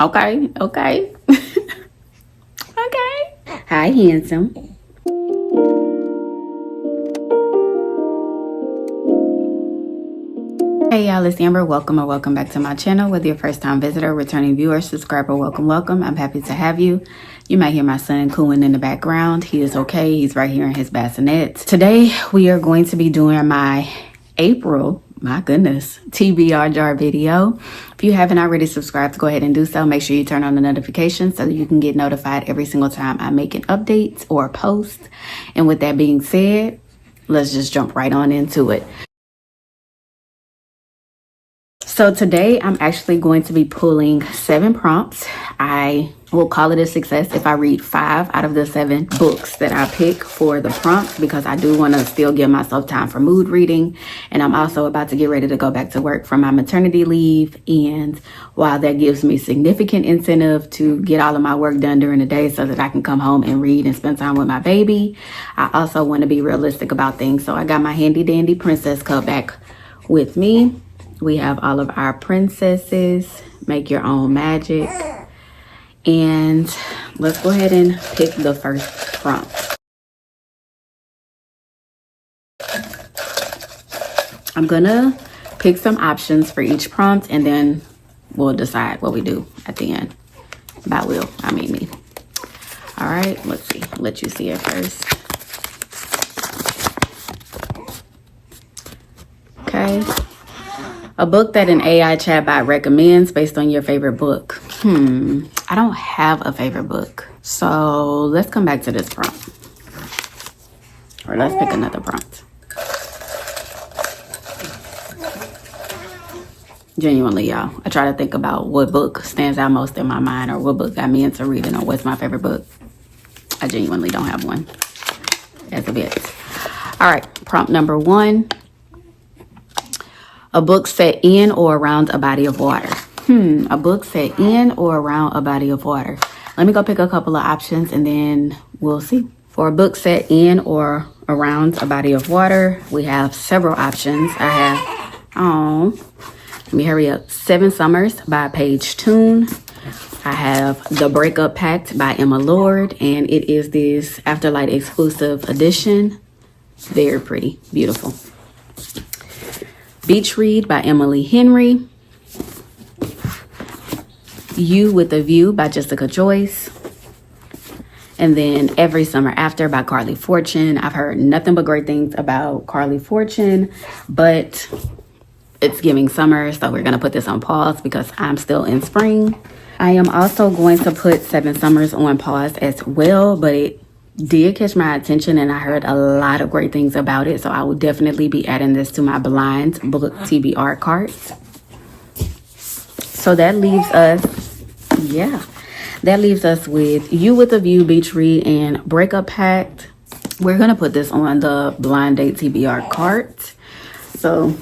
Okay, okay. Okay. Hi, handsome. Hey y'all, it's Amber. Welcome or welcome back to my channel. Whether you're a first time visitor, returning viewer, subscriber, welcome. I'm happy to have you. You might hear my son cooing in the background. He is okay. He's right here in his bassinets. Today, we are going to be doing my April, my goodness, TBR jar video. If you haven't already subscribed, go ahead and do so. Make sure you turn on the notifications so that you can get notified every single time I make an update or a post. And with that being said, let's just jump right on into it. So today I'm actually going to be pulling 7 prompts. I will call it a success if I read 5 out of the 7 books that I pick for the prompts, because I do want to still give myself time for mood reading. And I'm also about to get ready to go back to work from my maternity leave. And while that gives me significant incentive to get all of my work done during the day so that I can come home and read and spend time with my baby, I also want to be realistic about things. So I got my handy dandy princess cup back with me. We have all of our princesses, make your own magic. And let's go ahead and pick the first prompt. I'm gonna pick some options for each prompt and then we'll decide what we do at the end. By will, I mean me. All right, let's see, let you see it first. Okay. A book that an AI chatbot recommends based on your favorite book. I don't have a favorite book. So let's come back to this prompt. Or let's pick another prompt. Genuinely, y'all, I try to think about what book stands out most in my mind or what book got me into reading or what's my favorite book. I genuinely don't have one as of yet. All right, prompt number 1. A book set in or around a body of water. A book set in or around a body of water. Let me go pick a couple of options and then we'll see. For a book set in or around a body of water, we have several options. I have, let me hurry up. 7 Summers by Paige Toon. I have The Breakup Pact by Emma Lord, and it is this Afterlight exclusive edition. Very pretty, beautiful. Beach Read by Emily Henry. You with a View by Jessica Joyce. And then Every Summer After by Carly Fortune. I've heard nothing but great things about Carly Fortune, but it's giving summer, so we're going to put this on pause because I'm still in spring. I am also going to put 7 Summers on pause as well, but it did catch my attention and I heard a lot of great things about it, so I will definitely be adding this to my blind book TBR cards. So that leaves us, that leaves us with You with a View, Beach Read, and Breakup Pact. We're gonna put this on the blind date TBR cards. So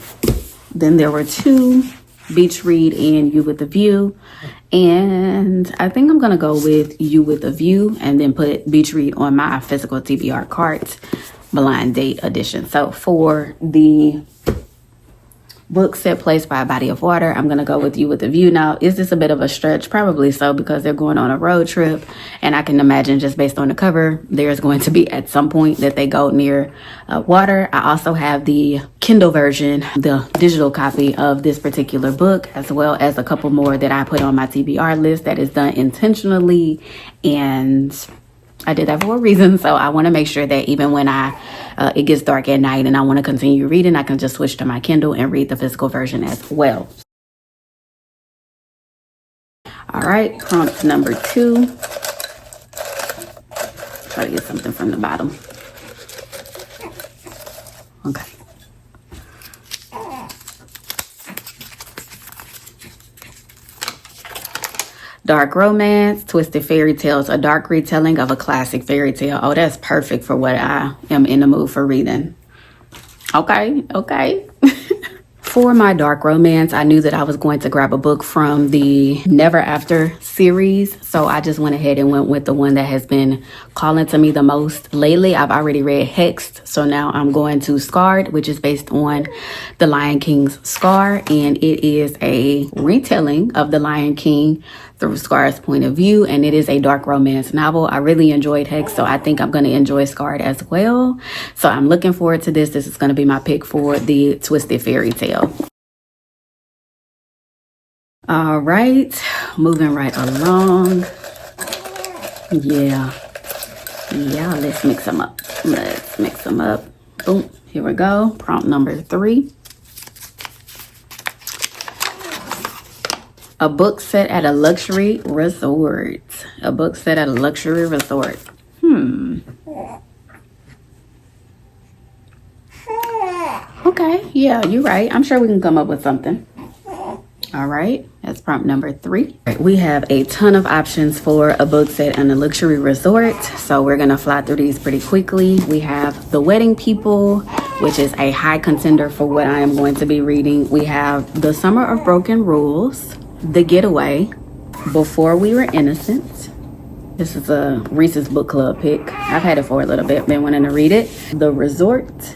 then there were 2, Beach Read and You with a View. And I think I'm gonna go with You with a View and then put Beach Read on my physical TBR cards, blind date edition. So for the book set placed by a body of water, I'm gonna go with You with a View. Now, is this a bit of a stretch? Probably so, because they're going on a road trip, and I can imagine just based on the cover, there's going to be at some point that they go near water. I also have the Kindle version, the digital copy of this particular book, as well as a couple more that I put on my TBR list that is done intentionally, and I did that for a reason. So I want to make sure that even when it gets dark at night and I want to continue reading, I can just switch to my Kindle and read the physical version as well. All right, prompt number 2. Try to get something from the bottom. Okay. Dark romance, twisted fairy tales, a dark retelling of a classic fairy tale. Oh, that's perfect for what I am in the mood for reading. Okay. For my dark romance, I knew that I was going to grab a book from the Never After series. So I just went ahead and went with the one that has been calling to me the most lately. I've already read Hexed. So now I'm going to Scarred, which is based on The Lion King's Scar. And it is a retelling of The Lion King through Scar's point of view. And it is a dark romance novel. I really enjoyed Hexed. So I think I'm going to enjoy Scarred as well. So I'm looking forward to this. This is going to be my pick for the Twisted Fairy Tale. All right, moving right along. Yeah, let's mix them up. Boom, here we go. Prompt number 3. A book set at a luxury resort. A book set at a luxury resort. Okay, yeah, you're right. I'm sure we can come up with something. All right, that's prompt number 3. We have a ton of options for a book set and a luxury resort, so we're gonna fly through these pretty quickly. We have The Wedding People, which is a high contender for what I am going to be reading. We have The Summer of Broken Rules, The Getaway, Before We Were Innocent. This is a Reese's Book Club pick. I've had it for a little bit, been wanting to read it. The Resort.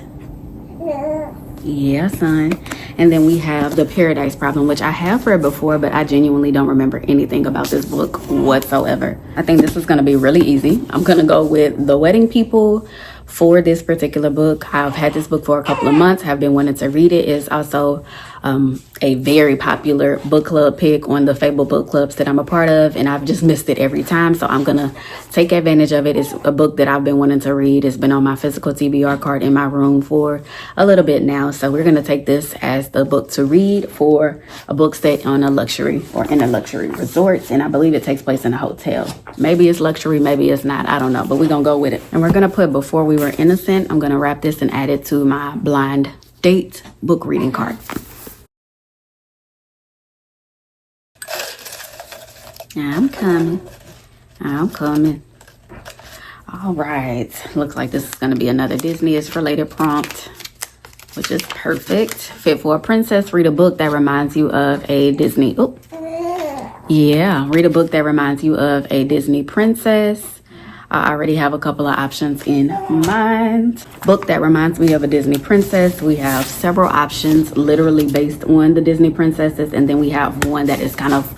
Yeah, son. And then we have The Paradise Problem, which I have read before, but I genuinely don't remember anything about this book whatsoever. I think this is going to be really easy. I'm going to go with The Wedding People for this particular book. I've had this book for a couple of months, have been wanting to read it. It's also a very popular book club pick on the Fable book clubs that I'm a part of, and I've just missed it every time, so I'm gonna take advantage of it. It's a book that I've been wanting to read. It's been on my physical TBR card in my room for a little bit now, so we're gonna take this as the book to read for a book set on a luxury or in a luxury resort, and I believe it takes place in a hotel. Maybe it's luxury, maybe it's not, I don't know, but we're gonna go with it. And we're gonna put Before We Were Innocent. I'm gonna wrap this and add it to my blind date book reading card. I'm coming. All right. Looks like this is going to be another Disney-ish related prompt, which is perfect. Fit for a princess. Read a book that reminds you of a Disney. Oh, yeah. Read a book that reminds you of a Disney princess. I already have a couple of options in mind. Book that reminds me of a Disney princess. We have several options literally based on the Disney princesses. And then we have one that is kind of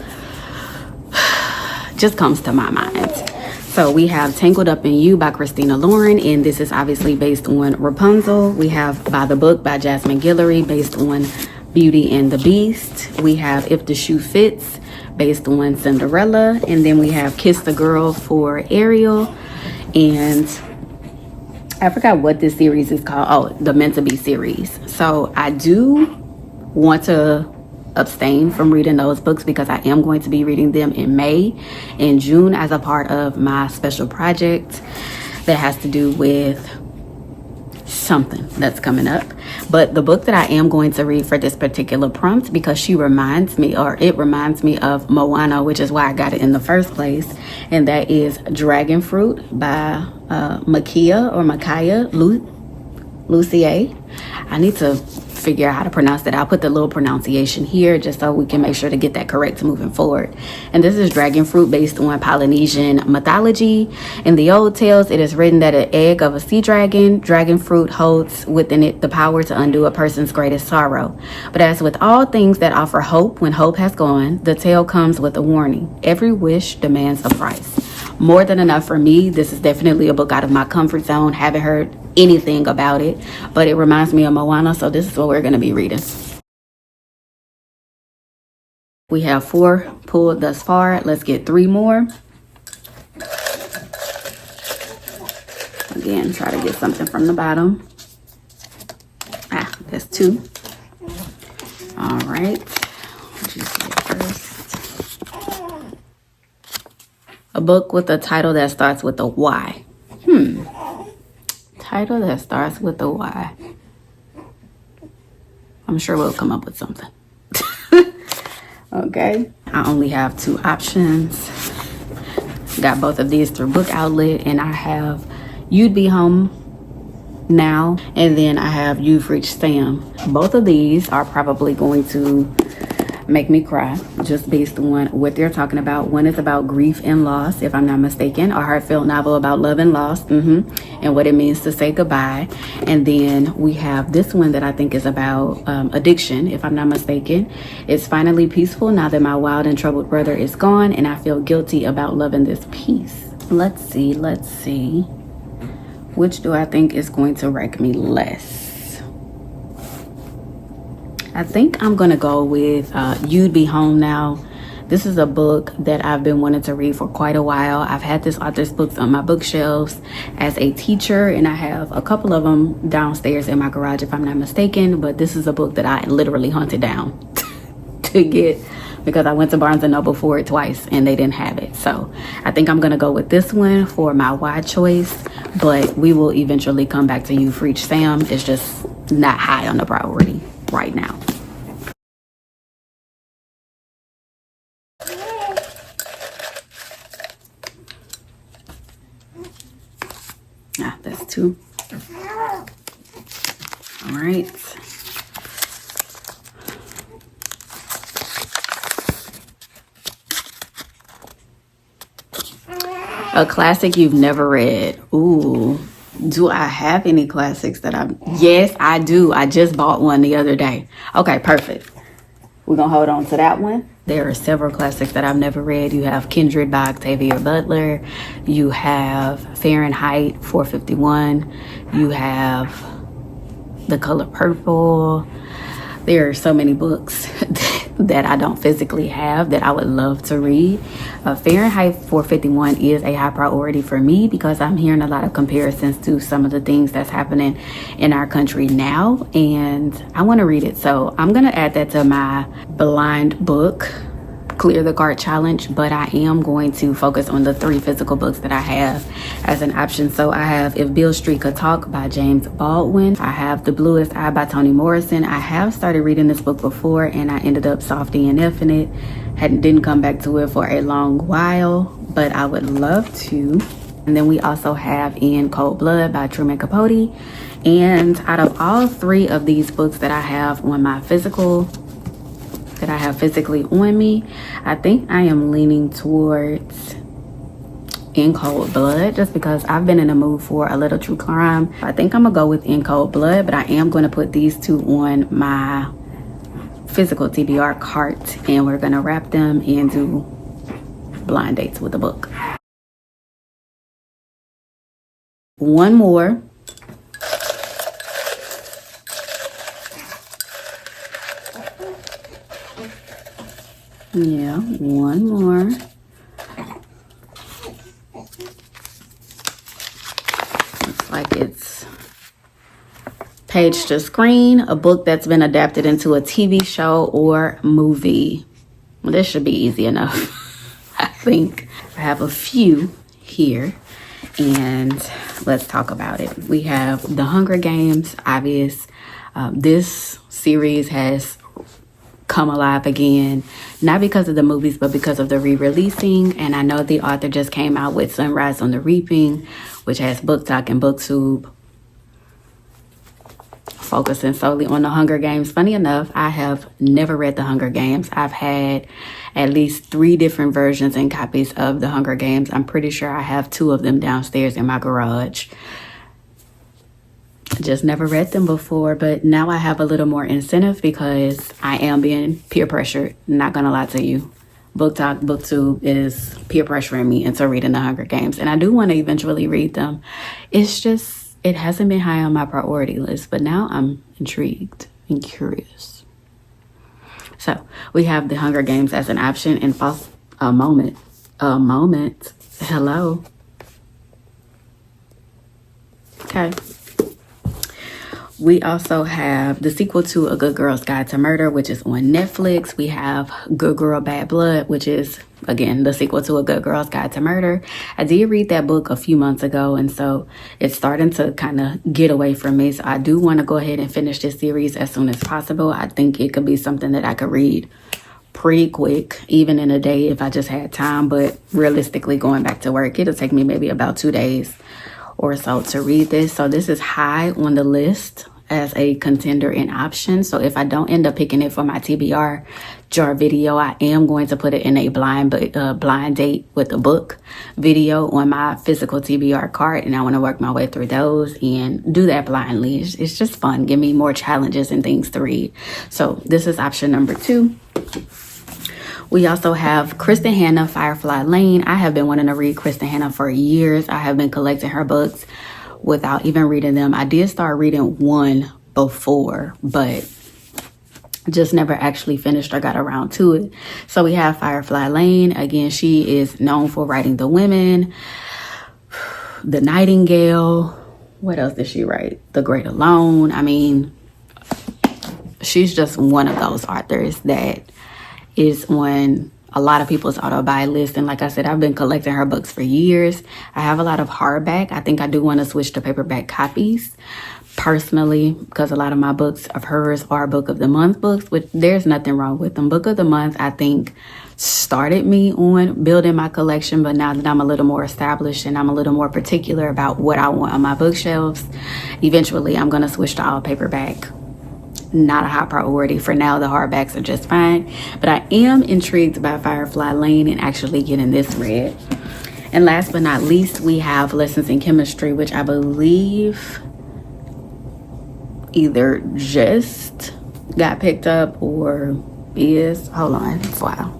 just comes to my mind. So we have Tangled Up in You by Christina Lauren, and this is obviously based on Rapunzel. We have By the Book by Jasmine Guillory based on Beauty and the Beast. We have If the Shoe Fits based on Cinderella, and then we have Kiss the Girl for Ariel, and I forgot what this series is called. Oh, the Meant to Be series. So I do want to abstain from reading those books because I am going to be reading them in May and June as a part of my special project that has to do with something that's coming up. But the book that I am going to read for this particular prompt, because it reminds me of Moana, which is why I got it in the first place, and that is Dragon Fruit by Micaiah Lucier. I need to figure out how to pronounce that. I'll put the little pronunciation here just so we can make sure to get that correct moving forward. And this is Dragon Fruit based on Polynesian mythology. In the old tales, it is written that an egg of a sea dragon fruit holds within it the power to undo a person's greatest sorrow. But as with all things that offer hope, when hope has gone, the tale comes with a warning. Every wish demands a price. More than enough for me. This is definitely a book out of my comfort zone. Haven't heard anything about it, but it reminds me of Moana, so this is what we're going to be reading. We have 4 pulled thus far. Let's get 3 more. Again, try to get something from the bottom. That's 2. All right. What you see first? A book with a title that starts with a Y. Title that starts with a Y. I'm sure we'll come up with something. Okay. I only have 2 options. Got both of these through Book Outlet, and I have You'd Be Home now. And then I have You've Reached Sam. Both of these are probably going to make me cry just based on what they're talking about. One is about grief and loss, if I'm not mistaken, a heartfelt novel about love and loss, and what it means to say goodbye. And then we have this one that I think is about addiction, if I'm not mistaken. It's finally peaceful now that my wild and troubled brother is gone, and I feel guilty about loving this peace. Let's see. Which do I think is going to wreck me less? I think I'm gonna go with You'd Be Home Now. This is a book that I've been wanting to read for quite a while. I've had this author's books on my bookshelves as a teacher, and I have a couple of them downstairs in my garage if I'm not mistaken, but this is a book that I literally hunted down to get because I went to Barnes & Noble for it twice and they didn't have it. So I think I'm gonna go with this one for my wide choice, but we will eventually come back to You've Reached Sam. It's just not high on the priority right now. That's two. All right. A classic you've never read. Ooh. Do I have any classics that yes, I do. I just bought one the other day. Okay, perfect. We're going to hold on to that one. There are several classics that I've never read. You have Kindred by Octavia Butler. You have Fahrenheit 451. You have The Color Purple. There are so many books that I don't physically have that I would love to read. Fahrenheit 451 is a high priority for me because I'm hearing a lot of comparisons to some of the things that's happening in our country now, and I want to read it. So I'm going to add that to my blind book clear the cart challenge, but I am going to focus on the 3 physical books that I have as an option. So I have If Beale Street Could Talk by James Baldwin. I have The Bluest Eye by Toni Morrison. I have started reading this book before and I ended up softing and Fing it. Didn't come back to it for a long while, but I would love to. And then we also have In Cold Blood by Truman Capote. And out of all 3 of these books that I have on my physically on me, I think I am leaning towards In Cold Blood just because I've been in a mood for a little true crime. I think I'm gonna go with In Cold Blood, but I am gonna put these 2 on my physical TBR cart and we're gonna wrap them and do blind dates with the book. One more. Yeah, one more. Looks like it's Page to Screen, a book that's been adapted into a TV show or movie. Well, this should be easy enough. I think I have a few here and let's talk about it. We have The Hunger Games, obvious. This series has come alive again, not because of the movies, but because of the re-releasing. And I know the author just came out with Sunrise on the Reaping, which has Book Talk and BookTube, focusing solely on the Hunger Games. Funny enough, I have never read the Hunger Games. I've had at least 3 different versions and copies of the Hunger Games. I'm pretty sure I have 2 of them downstairs in my garage. Just never read them before, but now I have a little more incentive because I am being peer pressured. Not gonna lie to you. Book Talk, BookTube is peer pressuring me into reading the Hunger Games, and I do want to eventually read them. It's just, it hasn't been high on my priority list, but now I'm intrigued and curious. So we have the Hunger Games as an option and a moment. Hello. Okay. We also have the sequel to A Good Girl's Guide to Murder, which is on Netflix. We have Good Girl, Bad Blood, which is, again, the sequel to A Good Girl's Guide to Murder. I did read that book a few months ago, and so it's starting to kind of get away from me. So I do want to go ahead and finish this series as soon as possible. I think it could be something that I could read pretty quick, even in a day if I just had time. But realistically, going back to work, it'll take me maybe about 2 days or so to read this. So this is high on the list as a contender and option. So if I don't end up picking it for my TBR jar video, I am going to put it in a blind date with a book video on my physical TBR cart, and I want to work my way through those and do that blindly. It's just fun. Give me more challenges and things to read. So this is option number 2. We also have Kristen Hanna, Firefly Lane. I have been wanting to read Kristen Hanna for years. I have been collecting her books without even reading them. I did start reading one before, but just never actually finished or got around to it. So we have Firefly Lane. Again, she is known for writing The Women, The Nightingale. What else did she write? The Great Alone. I mean, she's just one of those authors that is on a lot of people's auto-buy list. And like I said, I've been collecting her books for years. I have a lot of hardback. I think I do want to switch to paperback copies personally, because a lot of my books of hers are Book of the Month books, which there's nothing wrong with them. Book of the Month, I think, started me on building my collection, but now that I'm a little more established and I'm a little more particular about what I want on my bookshelves, eventually I'm going to switch to all paperback. Not a high priority for now. The hardbacks are just fine, but I am intrigued by Firefly Lane and actually getting this read. And last but not least, we have Lessons in Chemistry, which I believe either just got picked up or is. Hold on, wow,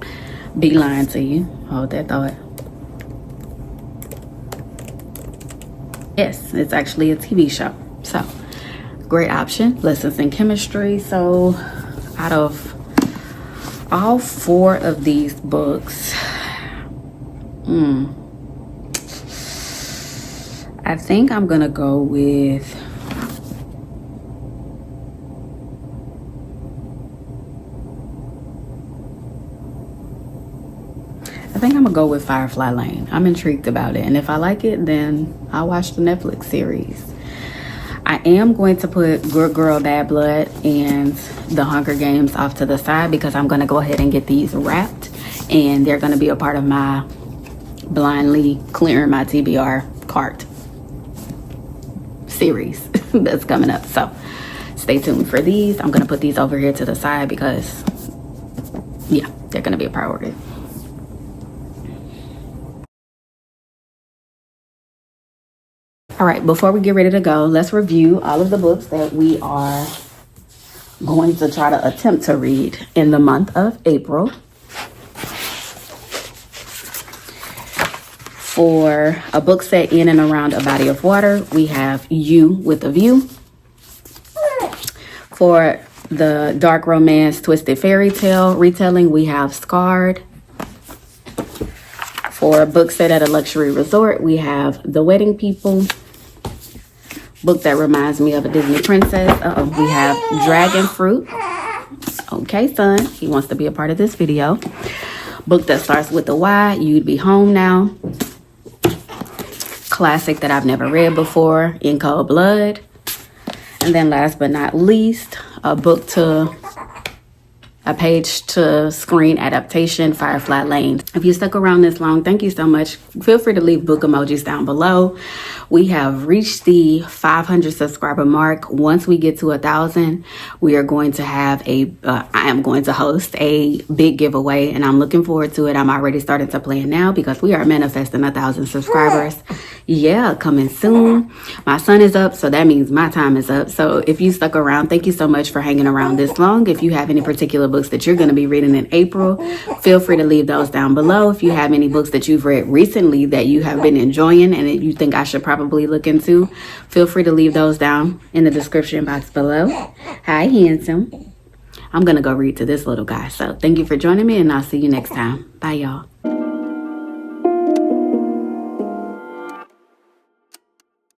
be lying to you. Hold that thought. Yes, it's actually a TV show. So great option, Lessons in Chemistry. So out of all 4 of these books, I think I'm gonna go with Firefly Lane. I'm intrigued about it, and if I like it, then I'll watch the Netflix series. I am going to put Good Girl Bad Blood and The Hunger Games off to the side because I'm going to go ahead and get these wrapped, and they're going to be a part of my blindly clearing my TBR cart series that's coming up. So stay tuned for these. I'm going to put these over here to the side because, yeah, they're going to be a priority. All right, before we get ready to go, let's review all of the books that we are going to try to attempt to read in the month of April. For a book set in and around a body of water, we have You with a View. For the dark romance, twisted fairy tale retelling, we have Scarred. For a book set at a luxury resort, we have The Wedding People. Book that reminds me of a Disney princess. We have Dragon Fruit. Okay, son, he wants to be a part of this video. Book that starts with the Y, You'd Be Home Now. Classic that I've never read before, In Cold Blood. And then last but not least, a page to screen adaptation, Firefly Lane. If you stuck around this long, thank you so much. Feel free to leave book emojis down below. We have reached the 500 subscriber mark. Once we get to 1,000, we are going to have I am going to host a big giveaway, and I'm looking forward to it. I'm already starting to plan now because we are manifesting 1,000 subscribers. Yeah, coming soon. My sun is up, so that means my time is up. So if you stuck around, thank you so much for hanging around this long. If you have any particular books that you're going to be reading in April, feel free to leave those down below. If you have any books that you've read recently that you have been enjoying and that you think I should probably look into, feel free to leave those down in the description box below. Hi, handsome. I'm going to go read to this little guy. So thank you for joining me, and I'll see you next time. Bye, y'all.